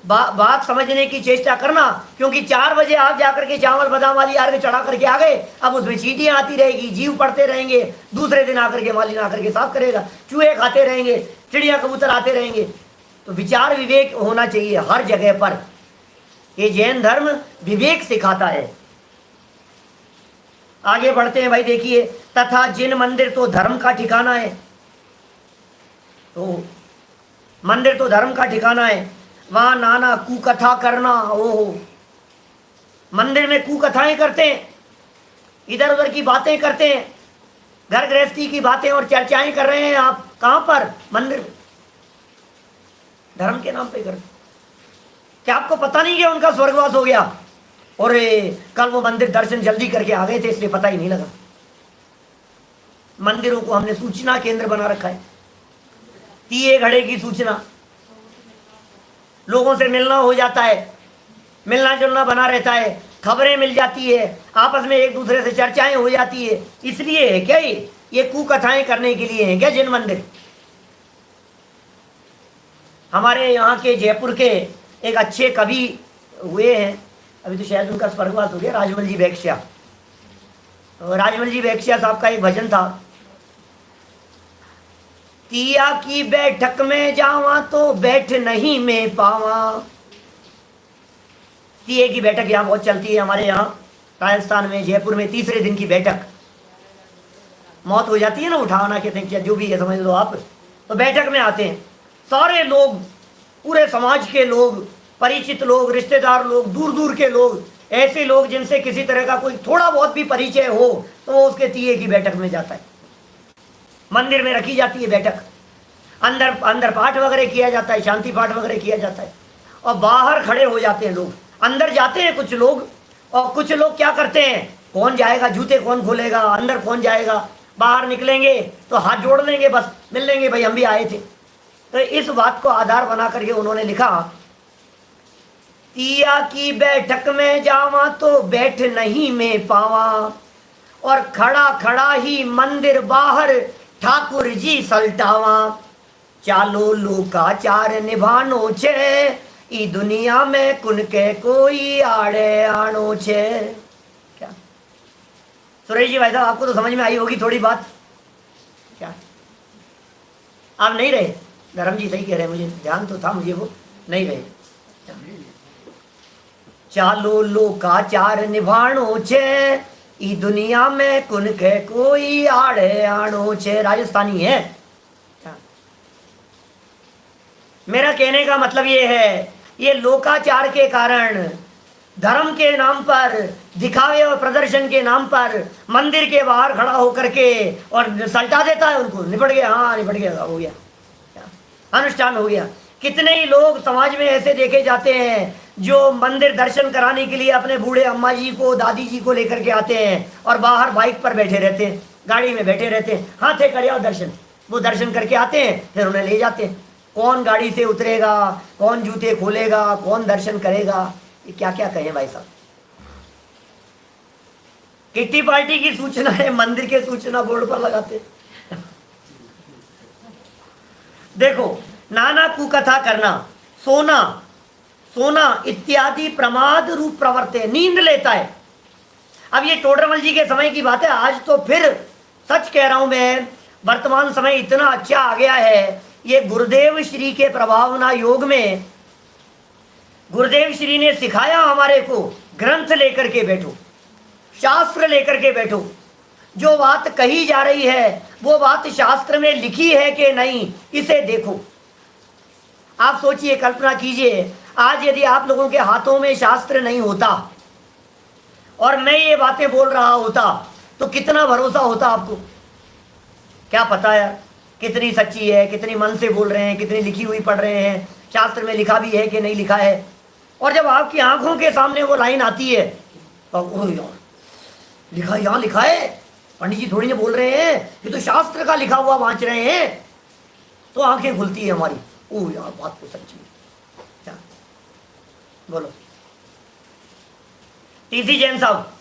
बात समझने की चेष्टा करना, क्योंकि 4 बजे आप जाकर के चावल बादाम वाली अर्घ चढ़ा करके आ गए, अब उसमें चींटियां आती रहेगी, जीव पड़ते रहेंगे, दूसरे दिन आकर के मालिन आकर के साफ करेगा, चूहे खाते रहेंगे, चिड़िया कबूतर आते रहेंगे। तो विचार विवेक होना चाहिए हर जगह पर। ये जैन धर्म विवेक सिखाता है। आगे बढ़ते हैं भाई, देखिए, तथा जिन मंदिर तो धर्म का ठिकाना है, तो मंदिर तो धर्म का ठिकाना है, वहां नाना कुकथा करना। ओहो, मंदिर में कुकथाएं करते हैं, इधर उधर की बातें करते हैं, घर गृहस्थी की बातें और चर्चाएं कर रहे हैं। आप कहां पर? मंदिर में, धर्म के नाम पे करते। क्या आपको पता नहीं कि उनका स्वर्गवास हो गया? और कल वो मंदिर दर्शन जल्दी करके आ गए थे, इसलिए पता ही नहीं लगा। मंदिरों को हमने सूचना केंद्र बना रखा है, तीये घड़े की सूचना, लोगों से मिलना हो जाता है, मिलना जुलना बना रहता है, खबरें मिल जाती है, आपस में एक दूसरे से चर्चाएं हो जाती है। इसलिए है क्या ये कुकथाएं करने के लिए है क्या जिन मंदिर? हमारे यहाँ के जयपुर के एक अच्छे कवि हुए हैं, अभी तो शायद उनका स्वर्गवास हो गया, राजमल जी वैक्ष्या। तो राजमल जी वैक्ष्या साहब का एक भजन था, तिया की बैठक में जावा तो बैठ नहीं में पावा। तिये की बैठक यहाँ बहुत चलती है, हमारे यहाँ राजस्थान में, जयपुर में। तीसरे दिन की बैठक, मौत हो जाती है ना, उठाना कहते हैं, जो भी है समझ लो आप। तो बैठक में आते हैं सारे लोग, पूरे समाज के लोग, परिचित लोग, रिश्तेदार लोग, दूर दूर के लोग, ऐसे लोग जिनसे किसी तरह का कोई थोड़ा बहुत भी परिचय हो तो वो उसके तीये की बैठक में जाता है। मंदिर में रखी जाती है बैठक, अंदर अंदर पाठ वगैरह किया जाता है, शांति पाठ वगैरह किया जाता है, और बाहर खड़े हो जाते हैं लोग। अंदर जाते हैं कुछ लोग, और कुछ लोग क्या करते हैं, कौन जाएगा, जूते कौन खोलेगा, अंदर कौन जाएगा, बाहर निकलेंगे तो हाथ जोड़ लेंगे, बस मिल लेंगे, भाई हम भी आए थे। तो इस बात को आधार बना करके उन्होंने लिखा, तिया की बैठक में जावा तो बैठ नहीं में पावा, और खड़ा खड़ा ही मंदिर बाहर ठाकुर जी सलटावा, चालो लोकाचार निभानो छे, ई दुनिया में कुन के कोई आड़े आनो छे। क्या सुरेश जी भाई साहब, आपको तो समझ में आई होगी थोड़ी बात? क्या आप नहीं रहे? धर्म जी सही कह रहे हैं, मुझे ध्यान तो था, मुझे वो नहीं रहे। चालो लोकाचार निभानो छे, ई दुनिया में कुन के कोई आड़े आनो छे। राजस्थानी है। मेरा कहने का मतलब ये है, ये लोकाचार के कारण, धर्म के नाम पर, दिखावे और प्रदर्शन के नाम पर मंदिर के बाहर खड़ा होकर के और सल्टा देता है उनको, निपट गया, हाँ निपट गया, हो गया, अनुष्ठान हो गया। कितने ही लोग समाज में ऐसे देखे जाते हैं जो मंदिर दर्शन कराने के लिए अपने बूढ़े अम्मा जी को, दादी जी को लेकर के आते हैं और बाहर बाइक पर बैठे रहते हैं, गाड़ी में बैठे रहते हैं, हाथ थे करे और दर्शन, वो दर्शन करके आते हैं, फिर उन्हें ले जाते हैं। कौन गाड़ी से उतरेगा, कौन जूते खोलेगा, कौन दर्शन करेगा, ये क्या क्या कहें भाई साहब। किट्टी पार्टी की सूचना है, मंदिर के सूचना बोर्ड पर लगाते। देखो, नाना कुकथा करना, सोना सोना इत्यादि प्रमाद रूप प्रवर्ते, नींद लेता है। अब ये टोडरमल जी के समय की बात है, आज तो फिर सच कह रहा हूं मैं, वर्तमान समय इतना अच्छा आ गया है। ये गुरुदेव श्री के प्रभावना योग में गुरुदेव श्री ने सिखाया हमारे को, ग्रंथ लेकर के बैठो, शास्त्र लेकर के बैठो, जो बात कही जा रही है वो बात शास्त्र में लिखी है कि नहीं, इसे देखो। आप सोचिए, कल्पना कीजिए, आज यदि आप लोगों के हाथों में शास्त्र नहीं होता और मैं ये बातें बोल रहा होता तो कितना भरोसा होता आपको? क्या पता यार कितनी सच्ची है, कितनी मन से बोल रहे हैं, कितनी लिखी हुई पढ़ रहे हैं, शास्त्र में लिखा भी है कि नहीं लिखा है। और जब आपकी आंखों के सामने वो लाइन आती है तो यार लिखा, यहाँ लिखा है, पंडित जी थोड़ी ना बोल रहे हैं, ये तो शास्त्र का लिखा हुआ वांच रहे हैं, तो आंखें खुलती है हमारी, ओ यार बात तो सच्ची है। क्या बोलो टीसी जैन साहब,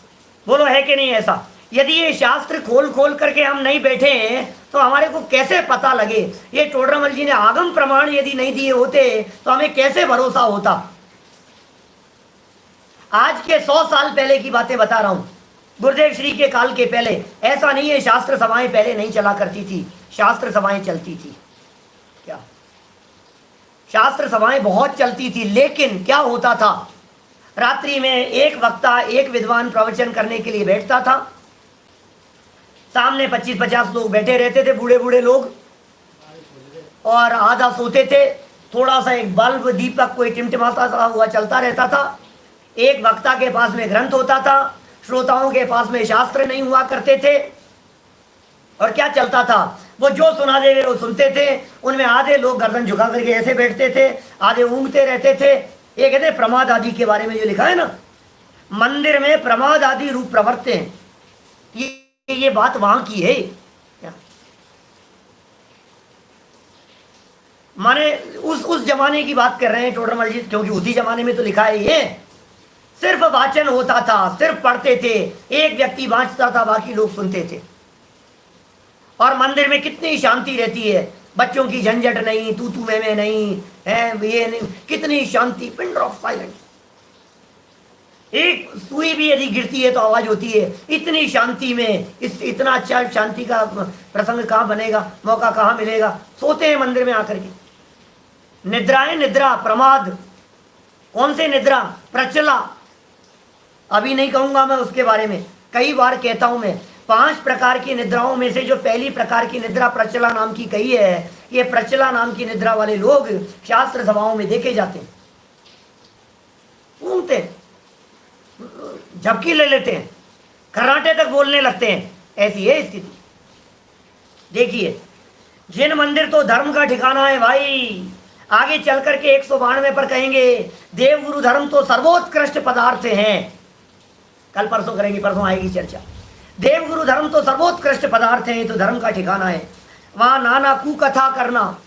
बोलो है कि नहीं ऐसा? यदि ये शास्त्र खोल खोल करके हम नहीं बैठे हैं तो हमारे को कैसे पता लगे? ये टोडरमल जी ने आगम प्रमाण यदि नहीं दिए होते तो हमें कैसे भरोसा होता? आज के 100 साल पहले की बातें बता रहा हूं, गुरुदेव श्री के काल के पहले। ऐसा नहीं है शास्त्र सभाएं पहले नहीं चला करती थी, शास्त्र सभाएं चलती थी। क्या शास्त्र सभाएं बहुत चलती थी, लेकिन क्या होता था, रात्रि में एक वक्ता, एक विद्वान प्रवचन करने के लिए बैठता था, सामने 25-50 लोग बैठे रहते थे, बूढ़े बूढ़े लोग, और आधा सोते थे, थोड़ा सा एक बल्ब दीपक कोई टिमटिमाता सा हुआ चलता रहता था। एक वक्ता के पास में ग्रंथ होता था, श्रोताओं के पास में शास्त्र नहीं हुआ करते थे, और क्या चलता था, वो जो सुना दे वो सुनते थे। उनमें आधे लोग गर्दन झुका करके ऐसे बैठते थे, आधे ऊँगते रहते थे। ये कहते प्रमाद आदि के बारे में जो लिखा है ना, मंदिर में प्रमाद आदि रूप प्रवर्ते हैं, ये बात वहां की है। माने उस जमाने की बात कर रहे हैं टोडरमल जी, क्योंकि उसी जमाने में तो लिखा है ये। सिर्फ वाचन होता था, सिर्फ पढ़ते थे, एक व्यक्ति वांचता था, बाकी लोग सुनते थे। और मंदिर में कितनी शांति रहती है, बच्चों की झंझट नहीं, तू तू मैं नहीं है, ये नहीं, कितनी शांति, पिन ड्रॉप साइलेंस। एक सुई भी यदि गिरती है तो आवाज होती है। इतनी शांति में इतना अच्छा शांति का प्रसंग कहाँ बनेगा, मौका कहाँ मिलेगा? सोते हैं मंदिर में आकर के। निद्राएं, निद्रा, प्रमाद। कौन से निद्रा? प्रचला। अभी नहीं कहूंगा मैं उसके बारे में, कई बार कहता हूं मैं। 5 प्रकार की निद्राओं में से जो पहली प्रकार की निद्रा प्रचला नाम की कही है, ये प्रचला नाम की निद्रा वाले लोग शास्त्र सभाओं में देखे जाते हैं। सूंघते हैं, झपकी ले लेते हैं, खर्राटे तक बोलने लगते हैं। ऐसी है स्थिति। देखिए, जिन मंदिर तो धर्म का ठिकाना है भाई, आगे चल करके 192 पर कहेंगे देवगुरु धर्म तो सर्वोत्कृष्ट पदार्थ हैं। कल परसों करेंगे, परसों आएगी चर्चा। देवगुरु धर्म तो सर्वोत्कृष्ट पदार्थ है, तो धर्म का ठिकाना है। वहां नाना कुकथा करना,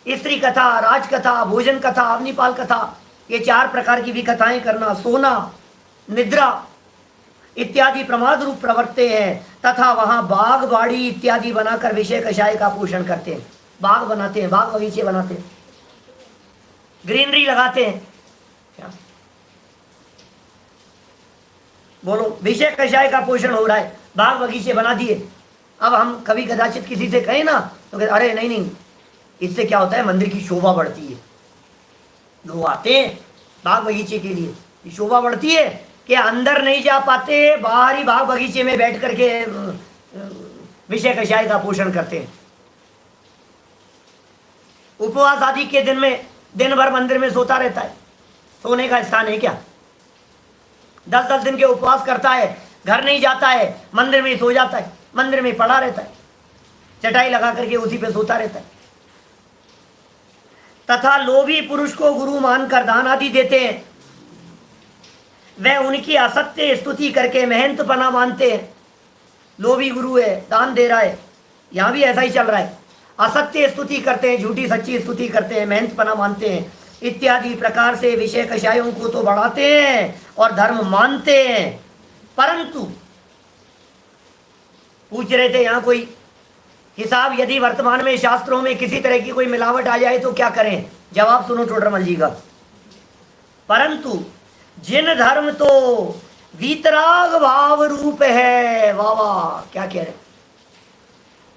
स्त्री कथा, राजकथा, भोजन कथा, अग्निपाल कथा, ये 4 प्रकार की भी कथाएं करना, सोना, निद्रा इत्यादि प्रमाद रूप प्रवर्तते हैं। तथा वहां बाग बाड़ी इत्यादि बनाकर विषय कषाय का पोषण करते हैं। बाग बनाते हैं, बाग बगीचे बनाते हैं, ग्रीनरी लगाते हैं। क्या बोलो, विषय कषाय का पोषण हो रहा है, बाग बगीचे बना दिए। अब हम कभी कदाचित किसी से कहें ना तो कहते अरे नहीं नहीं, इससे क्या होता है, मंदिर की शोभा बढ़ती है। लोग आते हैं बाग बगीचे के लिए, शोभा बढ़ती है कि अंदर नहीं जा पाते, बाहर ही बाग बगीचे में बैठ करके विषय कषाय का पोषण करते हैं। उपवास आदि के दिन में दिन भर मंदिर में सोता रहता है। सोने का स्थान है क्या? 10-10 दिन के उपवास करता है, घर नहीं जाता है, मंदिर में ही सो जाता है, मंदिर में पड़ा रहता है, चटाई लगा करके उसी पे सोता रहता है। तथा लोभी पुरुष को गुरु मानकर दान आदि देते हैं। वह उनकी असत्य स्तुति करके महंतपना मानते हैं। लोभी गुरु है, दान दे रहा है, यहां भी ऐसा ही चल रहा है। असत्य स्तुति करते हैं, झूठी सच्ची स्तुति करते हैं, महंतपना मानते हैं इत्यादि प्रकार से विषय कषायों को तो बढ़ाते हैं और धर्म मानते हैं। परंतु पूछ रहे थे यहां कोई हिसाब, यदि वर्तमान में शास्त्रों में किसी तरह की कोई मिलावट आ जाए तो क्या करें? जवाब सुनो टोडरमल जी का। परंतु जिन धर्म तो वीतराग भाव रूप है, वाह वाह, क्या कह रहे।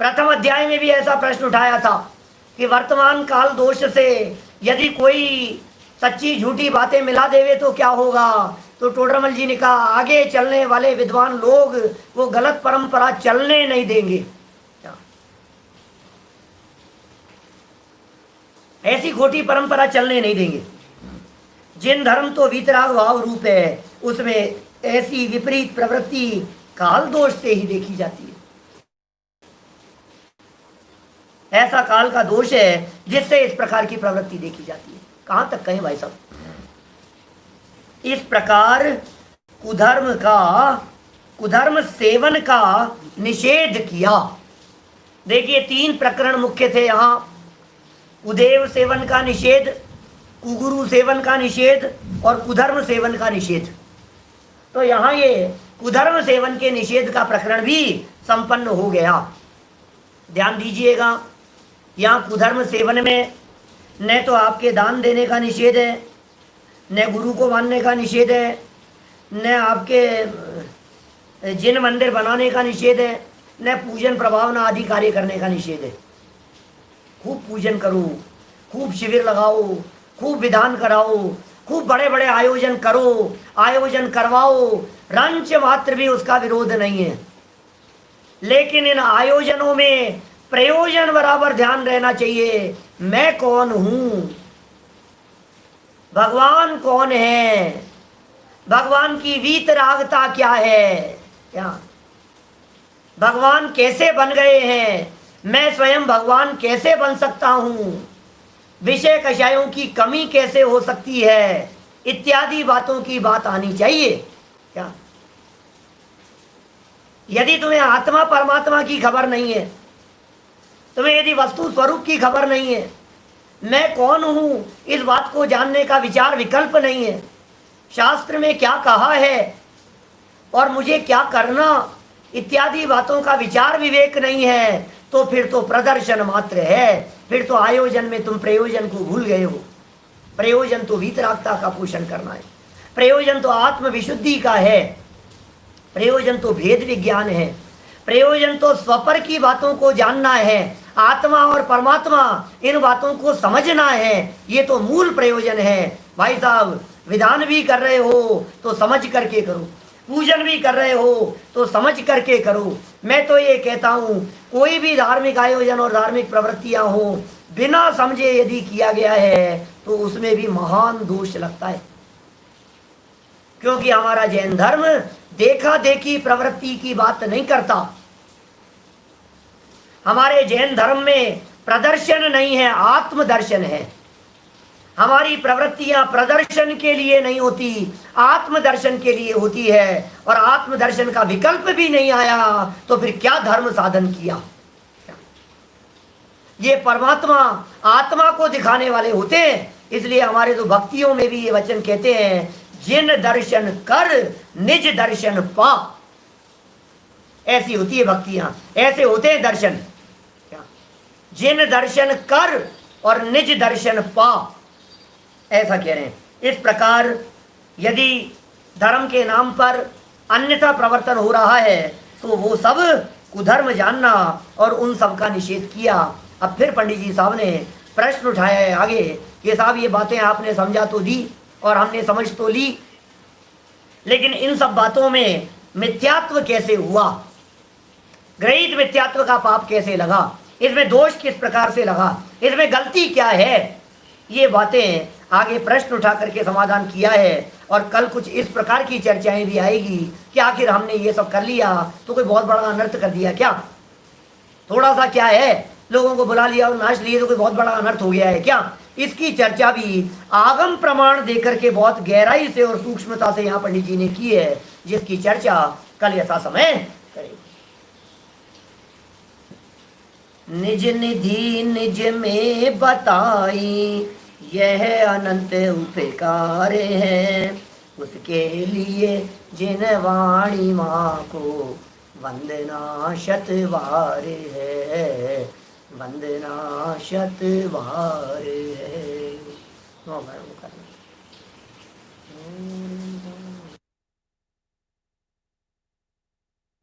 प्रथम अध्याय में भी ऐसा प्रश्न उठाया था कि वर्तमान काल दोष से यदि कोई सच्ची झूठी बातें मिला देवे तो क्या होगा? तो टोडरमल जी ने कहा आगे चलने वाले विद्वान लोग वो गलत परंपरा चलने नहीं देंगे। ऐसी खोटी परंपरा चलने नहीं देंगे। जिन धर्म तो वीतराग भाव रूप है, उसमें ऐसी विपरीत प्रवृत्ति काल दोष से ही देखी जाती है। ऐसा काल का दोष है जिससे इस प्रकार की प्रवृत्ति देखी जाती है। कहां तक कहें भाई साहब? इस प्रकार कुधर्म सेवन का निषेध किया। देखिए 3 प्रकरण मुख्य थे यहाँ। कुदेव सेवन का निषेध, कुगुरु सेवन का निषेध और कुधर्म सेवन का निषेध। तो यहाँ ये कुधर्म सेवन के निषेध का प्रकरण भी संपन्न हो गया। ध्यान दीजिएगा, यहाँ कुधर्म सेवन में न तो आपके दान देने का निषेध है, न गुरु को मानने का निषेध है, न आपके जिन मंदिर बनाने का निषेध है, न पूजन प्रभावना आदि कार्य करने का निषेध है। खूब पूजन करो, खूब शिविर लगाओ, खूब विधान कराओ, खूब बड़े बड़े आयोजन करो, आयोजन करवाओ, रंच मात्र भी उसका विरोध नहीं है। लेकिन इन आयोजनों में प्रयोजन बराबर ध्यान रहना चाहिए। मैं कौन हूं, भगवान कौन है, भगवान की वीतरागता क्या है, क्या भगवान कैसे बन गए हैं, मैं स्वयं भगवान कैसे बन सकता हूं, विषय कषायों की कमी कैसे हो सकती है, इत्यादि बातों की बात आनी चाहिए। क्या यदि तुम्हें आत्मा परमात्मा की खबर नहीं है, तुम्हें यदि वस्तु स्वरूप की खबर नहीं है, मैं कौन हूं इस बात को जानने का विचार विकल्प नहीं है, शास्त्र में क्या कहा है और मुझे क्या करना इत्यादि बातों का विचार विवेक नहीं है, तो फिर तो प्रदर्शन मात्र है। फिर तो आयोजन में तुम प्रयोजन को भूल गए हो। प्रयोजन तो वीतरागता का पोषण करना है, प्रयोजन तो आत्म विशुद्धि का है, प्रयोजन तो भेद विज्ञान है, प्रयोजन तो स्वपर की बातों को जानना है, आत्मा और परमात्मा इन बातों को समझना है। ये तो मूल प्रयोजन है। भाई साहब, विधान भी कर रहे हो तो समझ करके करो, पूजन भी कर रहे हो तो समझ करके करो। मैं तो ये कहता हूँ, कोई भी धार्मिक आयोजन और धार्मिक प्रवृत्तियां हो, बिना समझे यदि किया गया है तो उसमें भी महान दोष लगता है। क्योंकि हमारा जैन धर्म देखा देखी प्रवृत्ति की बात नहीं करता। हमारे जैन धर्म में प्रदर्शन नहीं है, आत्मदर्शन है। हमारी प्रवृत्तियां प्रदर्शन के लिए नहीं होती, आत्मदर्शन के लिए होती है। और आत्मदर्शन का विकल्प भी नहीं आया तो फिर क्या धर्म साधन किया। ये परमात्मा आत्मा को दिखाने वाले होते हैं। इसलिए हमारे तो भक्तियों में भी ये वचन कहते हैं, जिन दर्शन कर निज दर्शन पा। ऐसी होती है भक्तियां, ऐसे होते हैं दर्शन। जिन दर्शन कर और निज दर्शन पा, ऐसा कह रहे हैं। इस प्रकार यदि धर्म के नाम पर अन्यथा प्रवर्तन हो रहा है तो वो सब कुधर्म जानना और उन सब का निषेध किया। अब फिर पंडित जी साहब ने प्रश्न उठाया है आगे कि साहब ये बातें आपने समझा तो दी और हमने समझ तो ली, लेकिन इन सब बातों में मिथ्यात्व कैसे हुआ, ग्रहित मिथ्यात्व का पाप कैसे लगा, इसमें दोष किस प्रकार से लगा, इसमें गलती क्या है, ये बातें आगे प्रश्न उठा करके समाधान किया है। और कल कुछ इस प्रकार की चर्चाएं भी आएगी कि आखिर हमने ये सब कर लिया तो कोई बहुत बड़ा अनर्थ कर दिया क्या, थोड़ा सा क्या है, लोगों को बुला लिया और नाच लिए तो कोई बहुत बड़ा अनर्थ हो गया है क्या। इसकी चर्चा भी आगम प्रमाण देकर के बहुत गहराई से और सूक्ष्मता से यहाँ पंडित जी ने की है, जिसकी चर्चा कल यथा समय करेंगे। निज निधि निज में बताई यह अनंत उपकार है, उसके लिए जिन वाणी माँ को वंदना शतवार है, वंदना शतवार है।